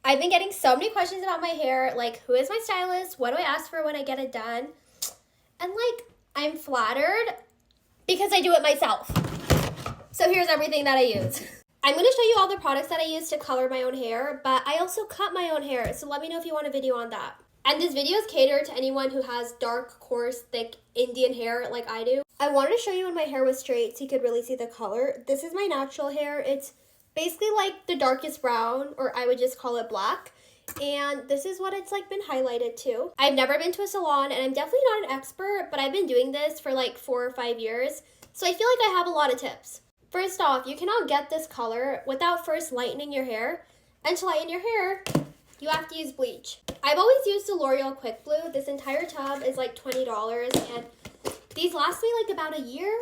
I've been getting so many questions about my hair, like who is my stylist? What do I ask for when I get it done? And like, I'm flattered because I do it myself. So here's everything that I use. I'm going to show you all the products that I use to color my own hair, but I also cut my own hair, so let me know if you want a video on that. And this video is catered to anyone who has dark, coarse, thick Indian hair like I do. I wanted to show you when my hair was straight so you could really see the color. This is my natural hair. It's basically like the darkest brown, or I would just call it black. And this is what it's like been highlighted to. I've never been to a salon, and I'm definitely not an expert, but I've been doing this for like 4 or 5 years. So I feel like I have a lot of tips. First off, you cannot get this color without first lightening your hair. And to lighten your hair, you have to use bleach. I've always used the L'Oreal Quick Blue. This entire tub is like $20, and these last me like about a year.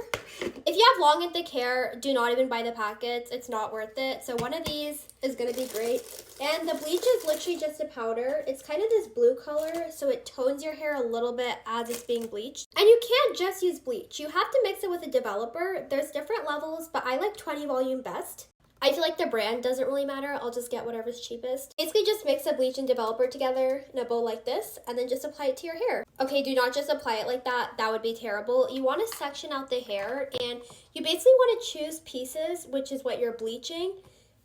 If you have long and thick hair, do not even buy the packets. It's not worth it. So one of these is gonna be great. And the bleach is literally just a powder. It's kind of this blue color, so it tones your hair a little bit as it's being bleached. And you can't just use bleach. You have to mix it with a developer. There's different levels, but I like 20 volume best. I feel like the brand doesn't really matter. I'll just get whatever's cheapest. Basically just mix a bleach and developer together in a bowl like this, and then just apply it to your hair. Okay, do not just apply it like that. That would be terrible. You want to section out the hair, and you basically want to choose pieces, which is what you're bleaching.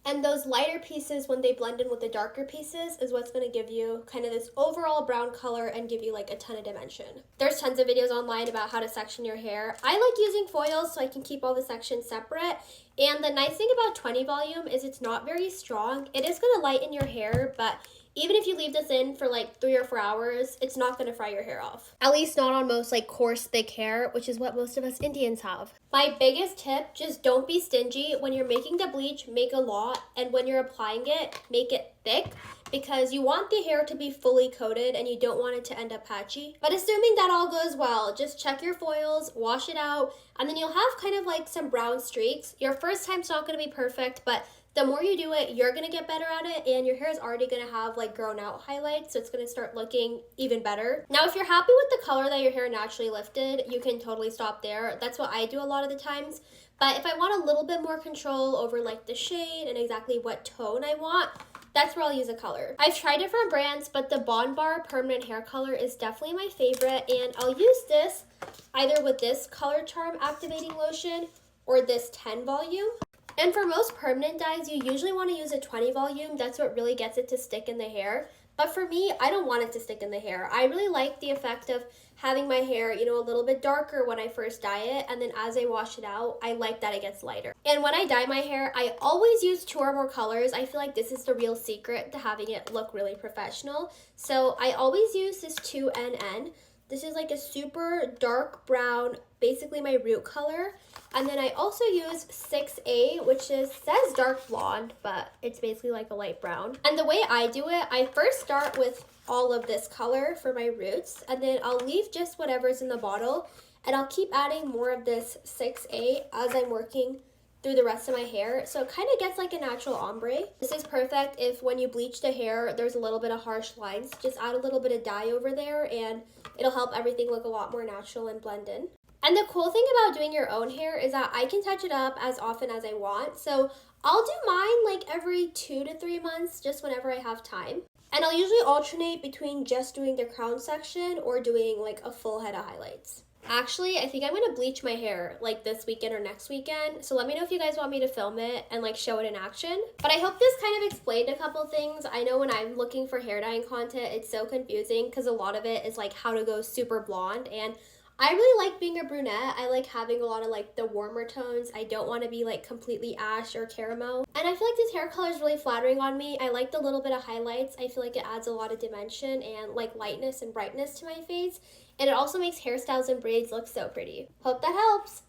And those lighter pieces, when they blend in with the darker pieces, is what's going to give you kind of this overall brown color and give you like a ton of dimension. There's tons of videos online about how to section your hair. I like using foils so I can keep all the sections separate. And the nice thing about 20 volume is it's not very strong. It is going to lighten your hair, but even if you leave this in for like 3 or 4 hours, it's not going to fry your hair off. At least not on most like coarse, thick hair, which is what most of us Indians have. My biggest tip, just don't be stingy. When you're making the bleach, make a lot. And when you're applying it, make it thick, because you want the hair to be fully coated and you don't want it to end up patchy. But assuming that all goes well, just check your foils, wash it out, and then you'll have kind of like some brown streaks. Your first time's not going to be perfect, but the more you do it, you're going to get better at it, and your hair is already going to have like grown out highlights, so it's going to start looking even better. Now, if you're happy with the color that your hair naturally lifted, you can totally stop there. That's what I do a lot of the times. But if I want a little bit more control over like the shade and exactly what tone I want, that's where I'll use a color. I've tried different brands, but the Bondbar permanent hair color is definitely my favorite, and I'll use this either with this Color Charm activating lotion or this 10 volume. And for most permanent dyes, you usually want to use a 20 volume. That's what really gets it to stick in the hair. But for me, I don't want it to stick in the hair. I really like the effect of having my hair, you know, a little bit darker when I first dye it. And then as I wash it out, I like that it gets lighter. And when I dye my hair, I always use 2 or more colors. I feel like this is the real secret to having it look really professional. So I always use this 2NN. This is like a super dark brown, basically my root color. And then I also use 6A, which says dark blonde, but it's basically like a light brown. And the way I do it, I first start with all of this color for my roots, and then I'll leave just whatever's in the bottle, and I'll keep adding more of this 6A as I'm working through the rest of my hair, so it kind of gets like a natural ombre. This is perfect if when you bleach the hair, there's a little bit of harsh lines. Just add a little bit of dye over there, and it'll help everything look a lot more natural and blend in. And the cool thing about doing your own hair is that I can touch it up as often as I want. So I'll do mine like every 2 to 3 months, just whenever I have time. And I'll usually alternate between just doing the crown section or doing like a full head of highlights. Actually, I think I'm going to bleach my hair like this weekend or next weekend. So let me know if you guys want me to film it and like show it in action. But I hope this kind of explained a couple things. I know when I'm looking for hair dyeing content, it's so confusing because a lot of it is like how to go super blonde, and I really like being a brunette. I like having a lot of like the warmer tones. I don't want to be like completely ash or caramel. And I feel like this hair color is really flattering on me. I like the little bit of highlights. I feel like it adds a lot of dimension and like lightness and brightness to my face. And it also makes hairstyles and braids look so pretty. Hope that helps.